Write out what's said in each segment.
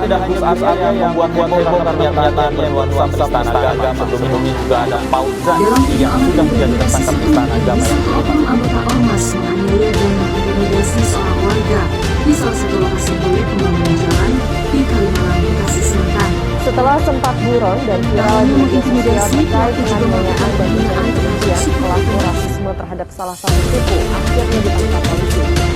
tidak hanya Gus Arya yang membuat heboh karena pernyataannya nuansa penistaan agama. Sebelumnya juga ada Fauzan yang sudah menjadi tersangka penistaan agama yang anggota ormas menganiaya dan mengintimidasi seorang warga di salah satu lokasi proyek pembangunan jalan di Kalimalang, Bekasi Selatan. Setelah sempat buron dan viral di media sosial terkait penganiayaan dan kebencian, pelaku rasisme terhadap salah satu suku akhirnya ditangkap polisi.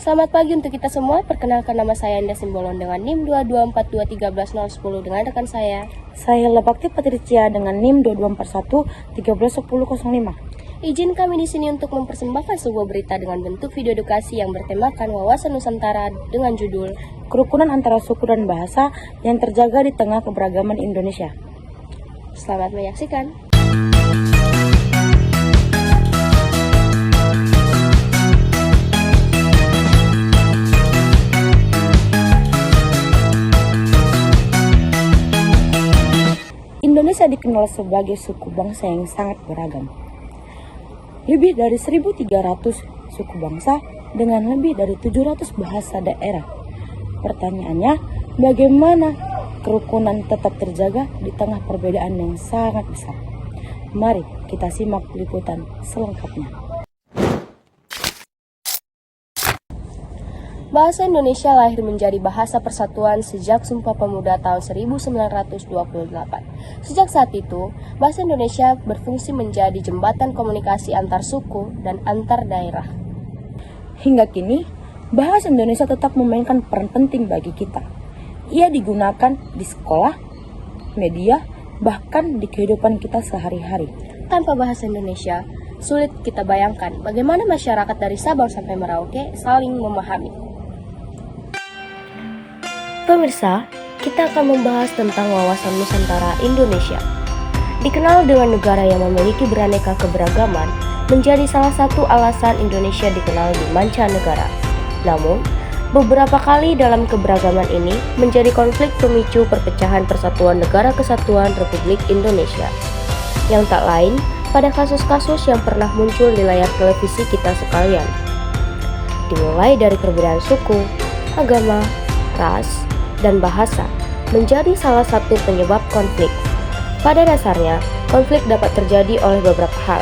Selamat pagi untuk kita semua. Perkenalkan nama saya Enda Simbolon dengan NIM 224213010 dengan rekan saya. Saya Lebakti Patricia dengan NIM 2241131005. Izin kami di sini untuk mempersembahkan sebuah berita dengan bentuk video edukasi yang bertemakan wawasan Nusantara dengan judul Kerukunan antara suku dan bahasa yang terjaga di tengah keberagaman Indonesia. Selamat menyaksikan. Indonesia dikenal sebagai suku bangsa yang sangat beragam. Lebih dari 1.300 suku bangsa dengan lebih dari 700 bahasa daerah. Pertanyaannya, bagaimana kerukunan tetap terjaga di tengah perbedaan yang sangat besar? Mari kita simak liputan selengkapnya. Bahasa Indonesia lahir menjadi bahasa persatuan sejak Sumpah Pemuda tahun 1928. Sejak saat itu, bahasa Indonesia berfungsi menjadi jembatan komunikasi antar suku dan antar daerah. Hingga kini, bahasa Indonesia tetap memainkan peran penting bagi kita. Ia digunakan di sekolah, media, bahkan di kehidupan kita sehari-hari. Tanpa bahasa Indonesia, sulit kita bayangkan bagaimana masyarakat dari Sabang sampai Merauke saling memahami. Pemirsa, kita akan membahas tentang wawasan Nusantara Indonesia. Dikenal dengan negara yang memiliki beraneka keberagaman, menjadi salah satu alasan Indonesia dikenal di mancanegara. Namun, beberapa kali dalam keberagaman ini menjadi konflik pemicu perpecahan Persatuan Negara Kesatuan Republik Indonesia. Yang tak lain pada kasus-kasus yang pernah muncul di layar televisi kita sekalian. Dimulai dari perbedaan suku, agama, ras, dan bahasa menjadi salah satu penyebab konflik. Pada dasarnya, konflik dapat terjadi oleh beberapa hal,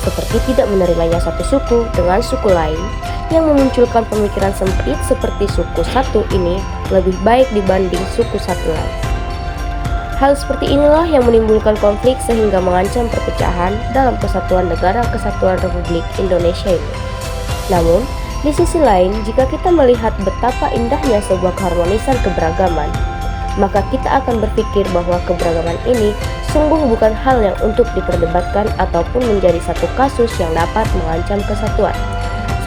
seperti tidak menerimanya satu suku dengan suku lain yang memunculkan pemikiran sempit seperti suku satu ini lebih baik dibanding suku satu lain. Hal seperti inilah yang menimbulkan konflik sehingga mengancam perpecahan dalam Kesatuan Negara Kesatuan Republik Indonesia ini. Namun, di sisi lain, jika kita melihat betapa indahnya sebuah keharmonisan keberagaman, maka kita akan berpikir bahwa keberagaman ini sungguh bukan hal yang untuk diperdebatkan ataupun menjadi satu kasus yang dapat mengancam kesatuan,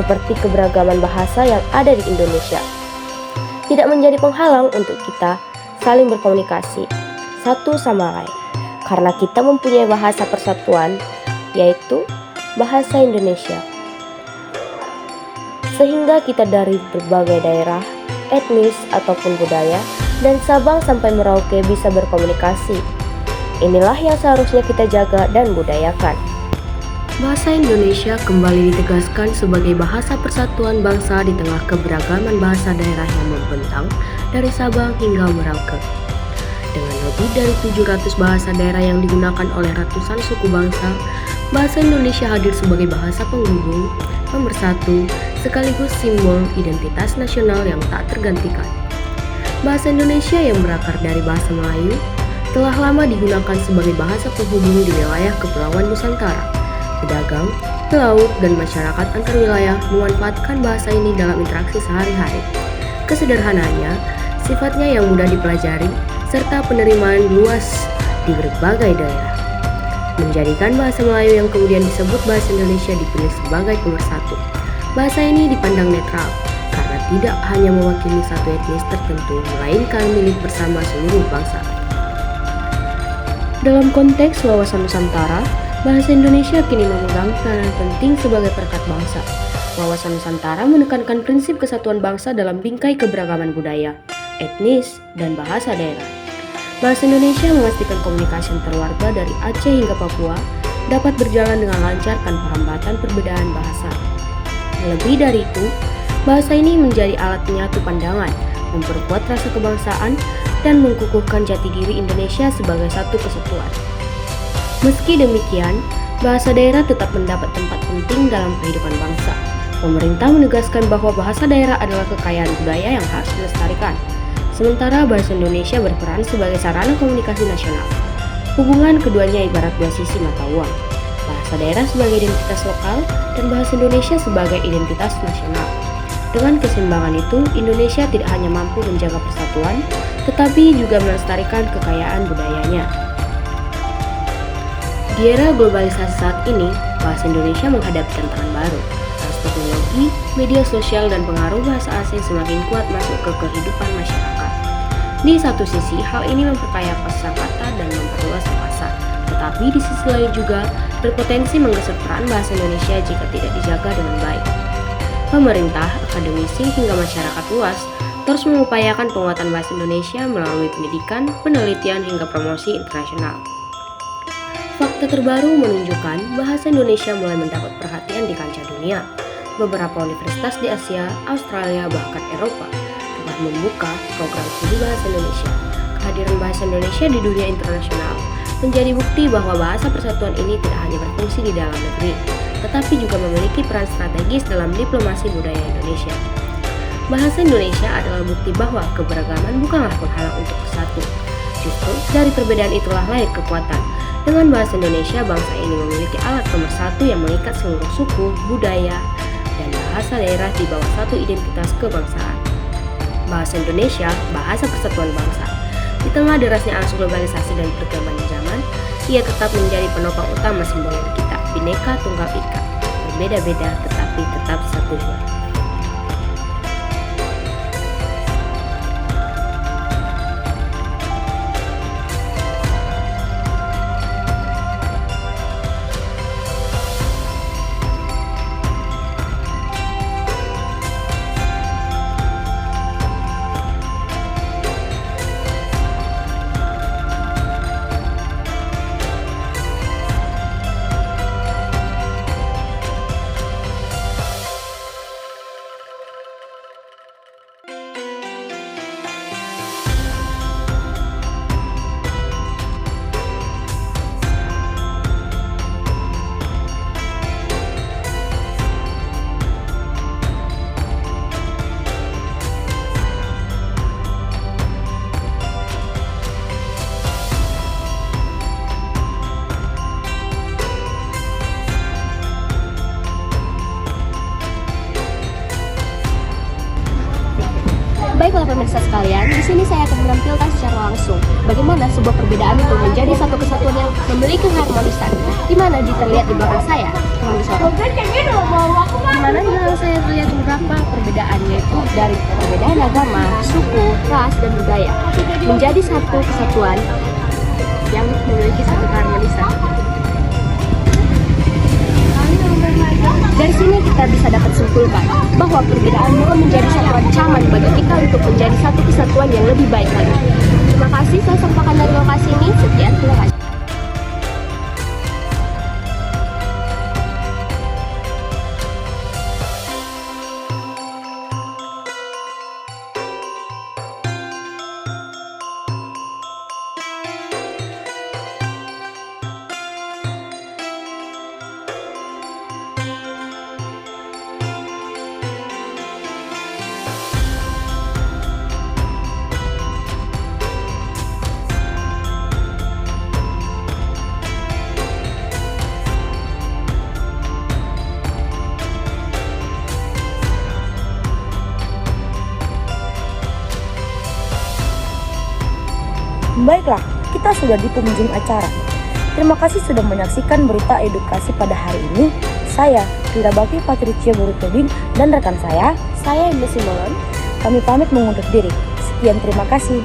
seperti keberagaman bahasa yang ada di Indonesia. Tidak menjadi penghalang untuk kita saling berkomunikasi satu sama lain, karena kita mempunyai bahasa persatuan, yaitu bahasa Indonesia. Sehingga kita dari berbagai daerah, etnis ataupun budaya, dan Sabang sampai Merauke bisa berkomunikasi. Inilah yang seharusnya kita jaga dan budayakan. Bahasa Indonesia kembali ditegaskan sebagai bahasa persatuan bangsa di tengah keberagaman bahasa daerah yang membentang dari Sabang hingga Merauke. Dengan lebih dari 700 bahasa daerah yang digunakan oleh ratusan suku bangsa, bahasa Indonesia hadir sebagai bahasa penghubung, pemersatu, sekaligus simbol identitas nasional yang tak tergantikan. Bahasa Indonesia yang berakar dari bahasa Melayu telah lama digunakan sebagai bahasa penghubung di wilayah Kepulauan Nusantara. Pedagang, pelaut, dan masyarakat antar wilayah memanfaatkan bahasa ini dalam interaksi sehari-hari. Kesederhanaannya, sifatnya yang mudah dipelajari, serta penerimaan luas di berbagai daerah, menjadikan bahasa Melayu yang kemudian disebut bahasa Indonesia dipilih sebagai pemersatu. Bahasa ini dipandang netral karena tidak hanya mewakili satu etnis tertentu, melainkan milik bersama seluruh bangsa. Dalam konteks wawasan Nusantara, bahasa Indonesia kini memegang peranan penting sebagai perekat bangsa. Wawasan Nusantara menekankan prinsip kesatuan bangsa dalam bingkai keberagaman budaya, etnis, dan bahasa daerah. Bahasa Indonesia memastikan komunikasi antar warga dari Aceh hingga Papua dapat berjalan dengan lancar tanpa hambatan perbedaan bahasa. Lebih dari itu, bahasa ini menjadi alat penyatu pandangan, memperkuat rasa kebangsaan, dan mengukuhkan jati diri Indonesia sebagai satu kesatuan. Meski demikian, bahasa daerah tetap mendapat tempat penting dalam kehidupan bangsa. Pemerintah menegaskan bahwa bahasa daerah adalah kekayaan budaya yang harus dilestarikan, sementara bahasa Indonesia berperan sebagai sarana komunikasi nasional. Hubungan keduanya ibarat dua sisi mata uang, bahasa daerah sebagai identitas lokal dan bahasa Indonesia sebagai identitas nasional. Dengan keseimbangan itu, Indonesia tidak hanya mampu menjaga persatuan, tetapi juga melestarikan kekayaan budayanya. Di era globalisasi saat ini, bahasa Indonesia menghadapi tantangan baru. Arus teknologi, media sosial, dan pengaruh bahasa asing semakin kuat masuk ke kehidupan masyarakat. Di satu sisi, hal ini memperkaya kosakata dan memperluas bahasa, tetapi di sisi lain juga berpotensi menggeser peran bahasa Indonesia jika tidak dijaga dengan baik. Pemerintah, akademisi, hingga masyarakat luas terus mengupayakan penguatan bahasa Indonesia melalui pendidikan, penelitian, hingga promosi internasional. Fakta terbaru menunjukkan bahasa Indonesia mulai mendapat perhatian di kancah dunia. Beberapa universitas di Asia, Australia, bahkan Eropa telah membuka program studi bahasa Indonesia. Kehadiran bahasa Indonesia di dunia internasional menjadi bukti bahwa bahasa persatuan ini tidak hanya berfungsi di dalam negeri, tetapi juga memiliki peran strategis dalam diplomasi budaya Indonesia. Bahasa Indonesia adalah bukti bahwa keberagaman bukanlah penghalang untuk bersatu. Justru dari perbedaan itulah lahir kekuatan. Dengan bahasa Indonesia, bangsa ini memiliki alat pemersatu yang mengikat seluruh suku, budaya, dan bahasa daerah di bawah satu identitas kebangsaan. Bahasa Indonesia, bahasa persatuan bangsa. Di tengah derasnya arus globalisasi dan perkembangan zaman, ia tetap menjadi penopang utama semboyan kita, Bhinneka Tunggal Ika. Berbeda-beda tetapi tetap satunya. Baiklah pemirsa sekalian, di sini saya akan menampilkan secara langsung bagaimana sebuah perbedaan itu menjadi satu kesatuan yang memiliki keharmonisan. Di mana terlihat di belakang saya, di mana di belakang saya terlihat beberapa perbedaan, yaitu dari perbedaan agama, suku, ras, dan budaya menjadi satu kesatuan yang memiliki satu keharmonisan. Dari sini kita bisa dapat simpulkan bahwa perbedaan bukan menjadi satu ancaman bagi kita untuk menjadi satu kesatuan yang lebih baik lagi. Terima kasih, saya sampaikan dari lokasi ini. Sekian, terima kasih. Baiklah, kita sudah di penghujung acara. Terima kasih sudah menyaksikan berita edukasi pada hari ini. Saya, Rida Bakti Patricia Burutudin, dan rekan saya, Saya Indah Simbolon. kami pamit mengundur diri. Sekian, terima kasih.